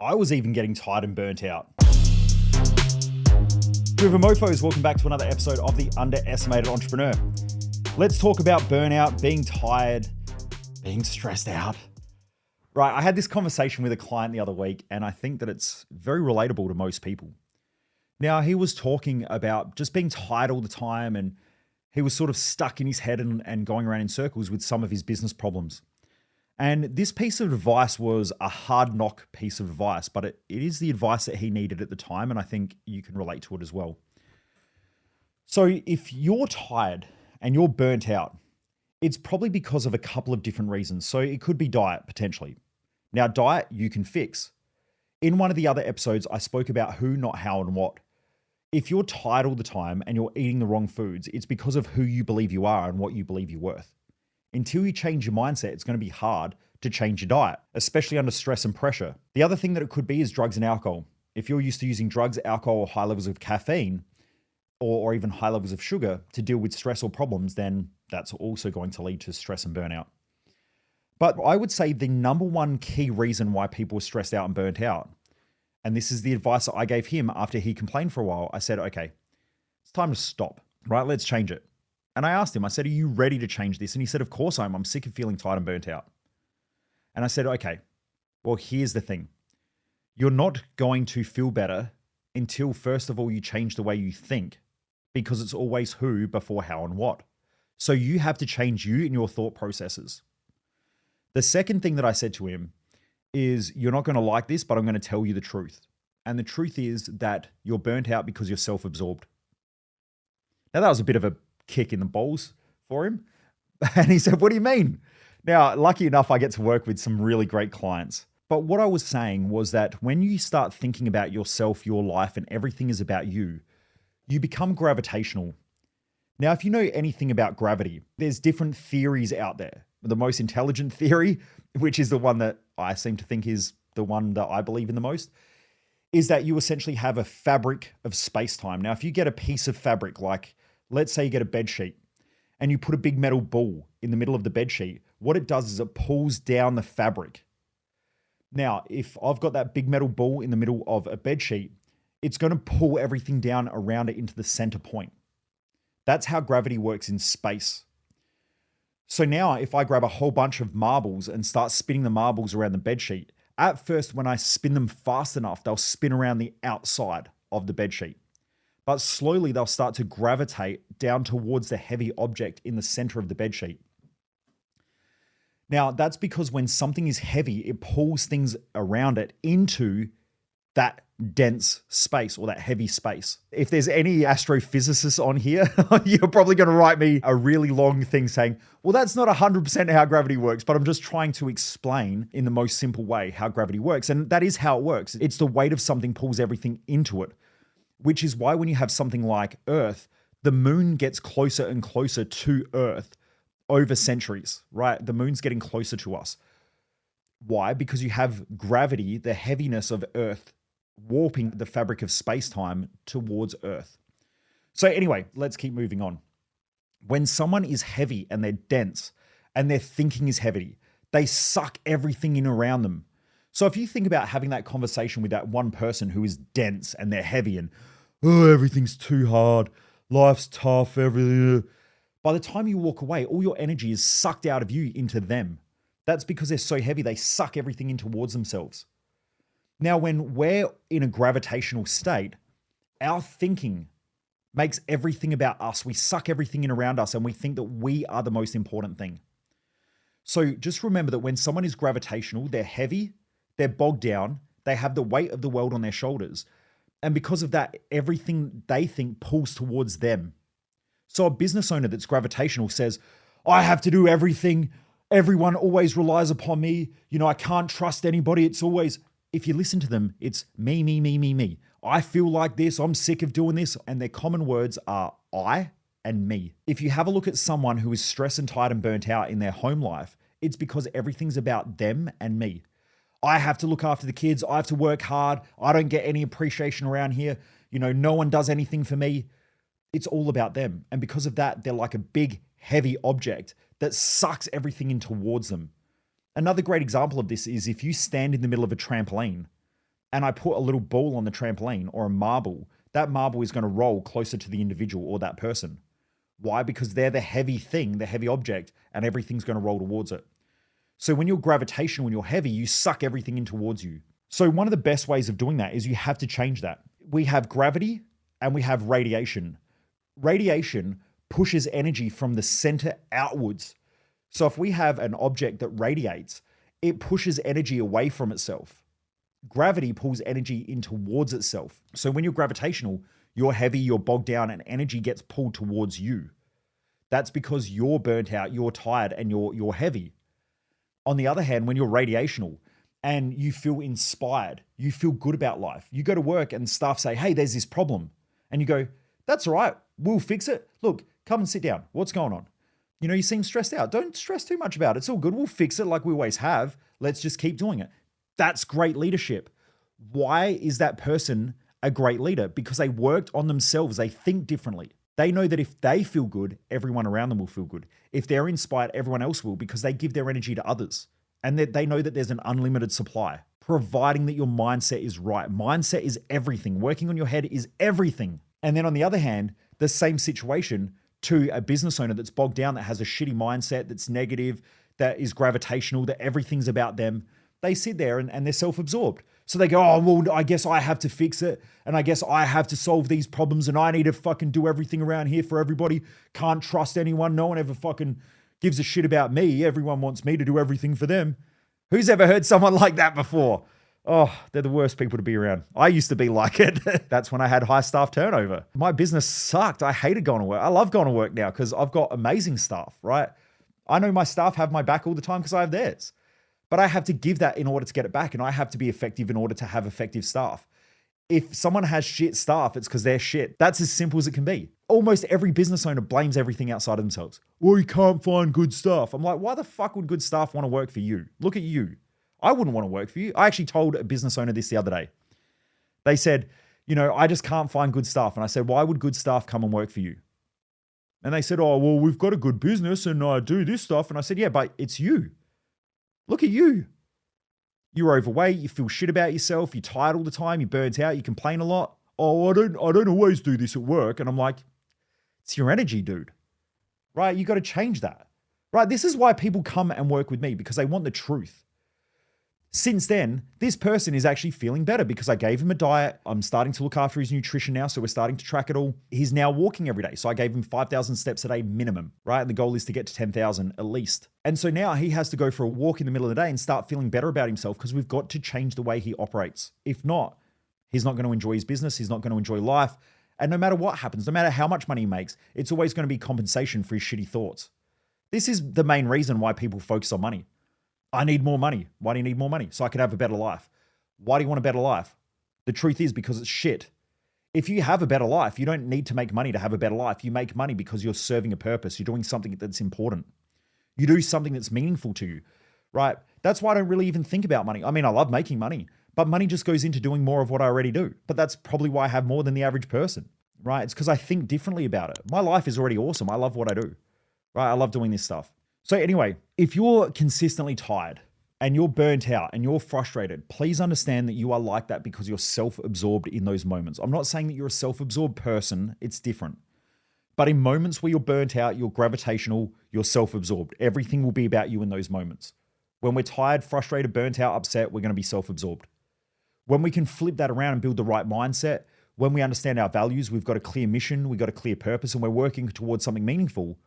I was even getting tired and burnt out. River Mofos, welcome back to another episode of The Underestimated Entrepreneur. Let's talk about burnout, being tired, being stressed out. Right, I had this conversation with a client the other week, and I think that it's very relatable to most people. Now, he was talking about just being tired all the time, and he was sort of stuck in his head and going around in circles with some of his business problems. And this piece of advice was a hard knock piece of advice, but it is the advice that he needed at the time, and I think you can relate to it as well. So if you're tired and you're burnt out, it's probably because of a couple of different reasons. So it could be diet, potentially. Now, diet you can fix. In one of the other episodes, I spoke about who, not how, and what. If you're tired all the time and you're eating the wrong foods, it's because of who you believe you are and what you believe you're worth. Until you change your mindset, it's going to be hard to change your diet, especially under stress and pressure. The other thing that it could be is drugs and alcohol. If you're used to using drugs, alcohol, or high levels of caffeine, or even high levels of sugar to deal with stress or problems, then that's also going to lead to stress and burnout. But I would say the number one key reason why people are stressed out and burnt out, and this is the advice that I gave him after he complained for a while, I said, okay, it's time to stop, right? Let's change it. And I asked him, I said, are you ready to change this? And he said, of course I am. I'm sick of feeling tired and burnt out. And I said, okay, well, here's the thing. You're not going to feel better until, first of all, you change the way you think, because it's always who before how and what. So you have to change you and your thought processes. The second thing that I said to him is, you're not going to like this, but I'm going to tell you the truth. And the truth is that you're burnt out because you're self-absorbed. Now, that was a bit of a kick in the balls for him. And he said, what do you mean? Now, lucky enough, I get to work with some really great clients. But what I was saying was that when you start thinking about yourself, your life, and everything is about you, you become gravitational. Now, if you know anything about gravity, there's different theories out there. The most intelligent theory, which is the one that I seem to think is the one that I believe in the most, is that you essentially have a fabric of space-time. Now, if you get a piece of fabric, like let's say you get a bed sheet and you put a big metal ball in the middle of the bed sheet, what it does is it pulls down the fabric. Now, if I've got that big metal ball in the middle of a bed sheet, it's going to pull everything down around it into the center point. That's how gravity works in space. So now if I grab a whole bunch of marbles and start spinning the marbles around the bed sheet, at first when I spin them fast enough, they'll spin around the outside of the bed sheet. But slowly they'll start to gravitate down towards the heavy object in the center of the bed sheet. Now, that's because when something is heavy, it pulls things around it into that dense space or that heavy space. If there's any astrophysicists on here, you're probably going to write me a really long thing saying, well, that's not 100% how gravity works, but I'm just trying to explain in the most simple way how gravity works. And that is how it works. It's the weight of something pulls everything into it, which is why when you have something like Earth, the moon gets closer and closer to Earth over centuries, right? The moon's getting closer to us. Why? Because you have gravity, the heaviness of Earth, warping the fabric of space-time towards Earth. So anyway, let's keep moving on. When someone is heavy and they're dense and their thinking is heavy, they suck everything in around them. So if you think about having that conversation with that one person who is dense and they're heavy and, oh, everything's too hard, life's tough, everything. By the time you walk away, all your energy is sucked out of you into them. That's because they're so heavy, they suck everything in towards themselves. Now, when we're in a gravitational state, our thinking makes everything about us. We suck everything in around us and we think that we are the most important thing. So just remember that when someone is gravitational, they're heavy, they're bogged down, they have the weight of the world on their shoulders. And because of that, everything they think pulls towards them. So a business owner that's gravitational says, I have to do everything. Everyone always relies upon me. I can't trust anybody. It's always, if you listen to them, it's me, me, me, me, me. I feel like this. I'm sick of doing this. And their common words are I and me. If you have a look at someone who is stressed and tired and burnt out in their home life, it's because everything's about them and me. I have to look after the kids. I have to work hard. I don't get any appreciation around here. No one does anything for me. It's all about them. And because of that, they're like a big, heavy object that sucks everything in towards them. Another great example of this is if you stand in the middle of a trampoline and I put a little ball on the trampoline or a marble, that marble is going to roll closer to the individual or that person. Why? Because they're the heavy thing, the heavy object, and everything's going to roll towards it. So when you're gravitational, when you're heavy, you suck everything in towards you. So one of the best ways of doing that is you have to change that. We have gravity and we have radiation. Radiation pushes energy from the center outwards. So if we have an object that radiates, it pushes energy away from itself. Gravity pulls energy in towards itself. So when you're gravitational, you're heavy, you're bogged down, and energy gets pulled towards you. That's because you're burnt out, you're tired, and you're heavy. On the other hand, when you're radiational and you feel inspired, you feel good about life, you go to work and staff say, hey, there's this problem. And you go, that's all right, we'll fix it. Look, come and sit down. What's going on? You know, you seem stressed out. Don't stress too much about it. It's all good. We'll fix it like we always have. Let's just keep doing it. That's great leadership. Why is that person a great leader? Because they worked on themselves. They think differently. They know that if they feel good, everyone around them will feel good. If they're inspired, everyone else will, because they give their energy to others. And that they know that there's an unlimited supply, providing that your mindset is right. Mindset is everything. Working on your head is everything. And then on the other hand, the same situation to a business owner that's bogged down, that has a shitty mindset, that's negative, that is gravitational, that everything's about them. They sit there and they're self-absorbed. So they go, oh, well, I guess I have to fix it. And I guess I have to solve these problems. And I need to fucking do everything around here for everybody. Can't trust anyone. No one ever fucking gives a shit about me. Everyone wants me to do everything for them. Who's ever heard someone like that before? Oh, they're the worst people to be around. I used to be like it. That's when I had high staff turnover. My business sucked. I hated going to work. I love going to work now because I've got amazing staff, right? I know my staff have my back all the time because I have theirs. But I have to give that in order to get it back. And I have to be effective in order to have effective staff. If someone has shit staff, it's because they're shit. That's as simple as it can be. Almost every business owner blames everything outside of themselves. Well, you can't find good staff. I'm like, why the fuck would good staff want to work for you? Look at you. I wouldn't want to work for you. I actually told a business owner this the other day. They said, you know, I just can't find good staff. And I said, why would good staff come and work for you? And they said, oh, well, we've got a good business and I do this stuff. And I said, yeah, but it's you. Look at you. You're overweight. You feel shit about yourself. You're tired all the time. You're burnt out. You complain a lot. Oh, I don't always do this at work. And I'm like, it's your energy, dude. Right? You got to change that. Right? This is why people come and work with me, because they want the truth. Since then, this person is actually feeling better because I gave him a diet. I'm starting to look after his nutrition now, so we're starting to track it all. He's now walking every day. So I gave him 5,000 steps a day minimum, right? And the goal is to get to 10,000 at least. And so now he has to go for a walk in the middle of the day and start feeling better about himself, because we've got to change the way he operates. If not, he's not going to enjoy his business. He's not going to enjoy life. And no matter what happens, no matter how much money he makes, it's always going to be compensation for his shitty thoughts. This is the main reason why people focus on money. I need more money. Why do you need more money? So I can have a better life. Why do you want a better life? The truth is because it's shit. If you have a better life, you don't need to make money to have a better life. You make money because you're serving a purpose. You're doing something that's important. You do something that's meaningful to you, right? That's why I don't really even think about money. I mean, I love making money, but money just goes into doing more of what I already do. But that's probably why I have more than the average person, right? It's because I think differently about it. My life is already awesome. I love what I do, right? I love doing this stuff. So anyway, if you're consistently tired and you're burnt out and you're frustrated, please understand that you are like that because you're self-absorbed in those moments. I'm not saying that you're a self-absorbed person. It's different. But in moments where you're burnt out, you're gravitational, you're self-absorbed. Everything will be about you in those moments. When we're tired, frustrated, burnt out, upset, we're going to be self-absorbed. When we can flip that around and build the right mindset, when we understand our values, we've got a clear mission, we've got a clear purpose, and we're working towards something meaningful,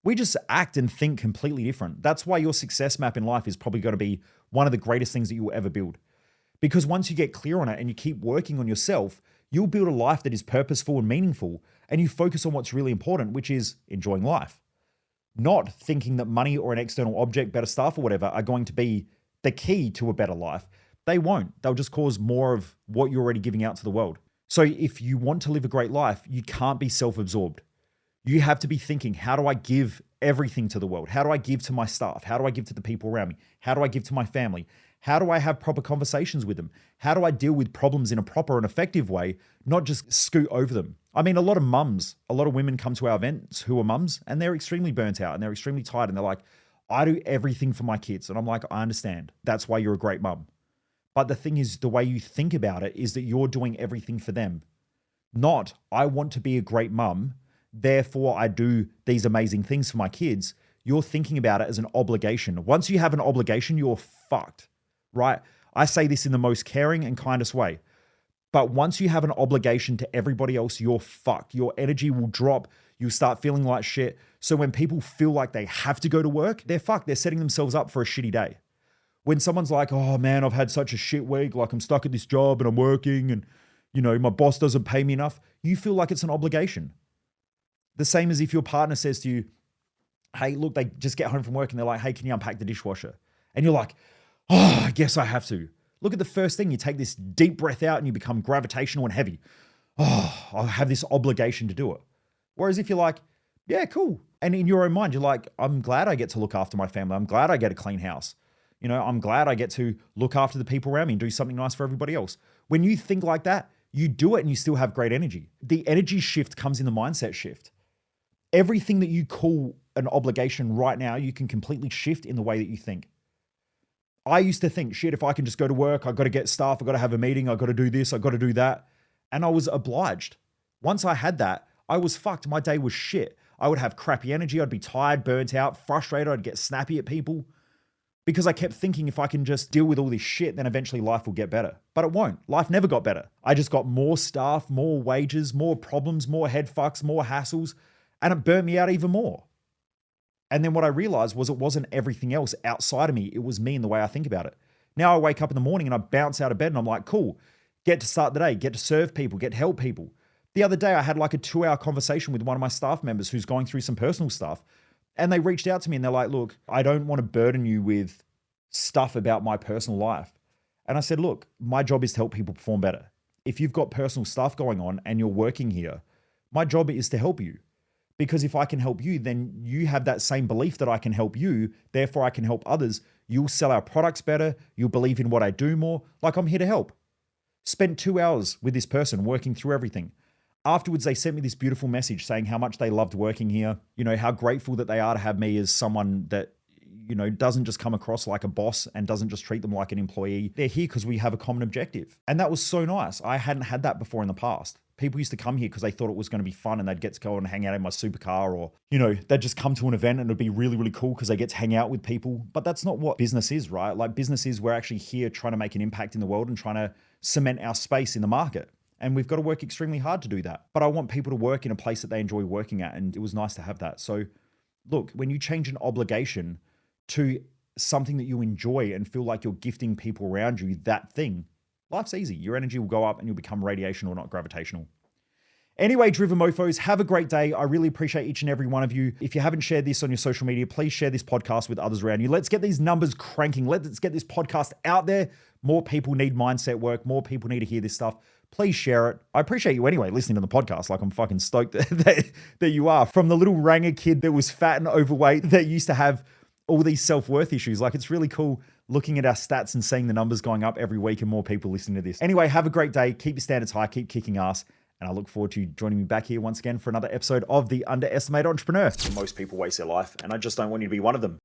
we just act and think completely different. That's why your success map in life is probably going to be one of the greatest things that you will ever build. Because once you get clear on it and you keep working on yourself, you'll build a life that is purposeful and meaningful, and you focus on what's really important, which is enjoying life. Not thinking that money or an external object, better stuff or whatever are going to be the key to a better life. They won't. They'll just cause more of what you're already giving out to the world. So if you want to live a great life, you can't be self-absorbed. You have to be thinking, how do I give everything to the world? How do I give to my staff? How do I give to the people around me? How do I give to my family? How do I have proper conversations with them? How do I deal with problems in a proper and effective way, not just scoot over them? I mean, a lot of mums, a lot of women come to our events who are mums and they're extremely burnt out and they're extremely tired and they're like, I do everything for my kids. And I'm like, I understand. That's why you're a great mum. But the thing is, the way you think about it is that you're doing everything for them. Not, I want to be a great mum, therefore I do these amazing things for my kids. You're thinking about it as an obligation. Once you have an obligation, you're fucked, right? I say this in the most caring and kindest way. But once you have an obligation to everybody else, you're fucked. Your energy will drop. You'll start feeling like shit. So when people feel like they have to go to work, they're fucked. They're setting themselves up for a shitty day. When someone's like, oh man, I've had such a shit week. Like I'm stuck at this job and I'm working and, my boss doesn't pay me enough. You feel like it's an obligation. The same as if your partner says to you, hey, look, they just get home from work and they're like, hey, can you unpack the dishwasher? And you're like, oh, I guess I have to. Look at the first thing. You take this deep breath out and you become gravitational and heavy. Oh, I have this obligation to do it. Whereas if you're like, yeah, cool. And in your own mind, you're like, I'm glad I get to look after my family. I'm glad I get a clean house. I'm glad I get to look after the people around me and do something nice for everybody else. When you think like that, you do it and you still have great energy. The energy shift comes in the mindset shift. Everything that you call an obligation right now, you can completely shift in the way that you think. I used to think, shit, if I can just go to work, I've got to get staff, I've got to have a meeting, I've got to do this, I've got to do that. And I was obliged. Once I had that, I was fucked. My day was shit. I would have crappy energy. I'd be tired, burnt out, frustrated. I'd get snappy at people because I kept thinking if I can just deal with all this shit, then eventually life will get better. But it won't. Life never got better. I just got more staff, more wages, more problems, more head fucks, more hassles, and it burnt me out even more. And then what I realized was it wasn't everything else outside of me. It was me and the way I think about it. Now I wake up in the morning and I bounce out of bed and I'm like, cool, get to start the day, get to serve people, get to help people. The other day I had like a 2-hour conversation with one of my staff members who's going through some personal stuff. And they reached out to me and they're like, look, I don't want to burden you with stuff about my personal life. And I said, look, my job is to help people perform better. If you've got personal stuff going on and you're working here, my job is to help you. Because if I can help you, then you have that same belief that I can help you. Therefore, I can help others. You'll sell our products better. You'll believe in what I do more. Like I'm here to help. Spent 2 hours with this person working through everything. Afterwards, they sent me this beautiful message saying how much they loved working here. How grateful that they are to have me as someone that, doesn't just come across like a boss and doesn't just treat them like an employee. They're here because we have a common objective. And that was so nice. I hadn't had that before in the past. People used to come here because they thought it was going to be fun and they'd get to go and hang out in my supercar or, they'd just come to an event and it'd be really, really cool because they get to hang out with people. But that's not what business is, right? Like business is we're actually here trying to make an impact in the world and trying to cement our space in the market. And we've got to work extremely hard to do that. But I want people to work in a place that they enjoy working at. And it was nice to have that. So look, when you change an obligation to something that you enjoy and feel like you're gifting people around you that thing, life's easy. Your energy will go up and you'll become radiational, not gravitational. Anyway, Driven Mofos, have a great day. I really appreciate each and every one of you. If you haven't shared this on your social media, please share this podcast with others around you. Let's get these numbers cranking. Let's get this podcast out there. More people need mindset work. More people need to hear this stuff. Please share it. I appreciate you anyway listening to the podcast. Like I'm fucking stoked that you are. From the little Ranger kid that was fat and overweight that used to have all these self-worth issues. Like it's really cool looking at our stats and seeing the numbers going up every week and more people listening to this. Anyway, have a great day. Keep your standards high. Keep kicking ass. And I look forward to you joining me back here once again for another episode of The Underestimated Entrepreneur. Most people waste their life, and I just don't want you to be one of them.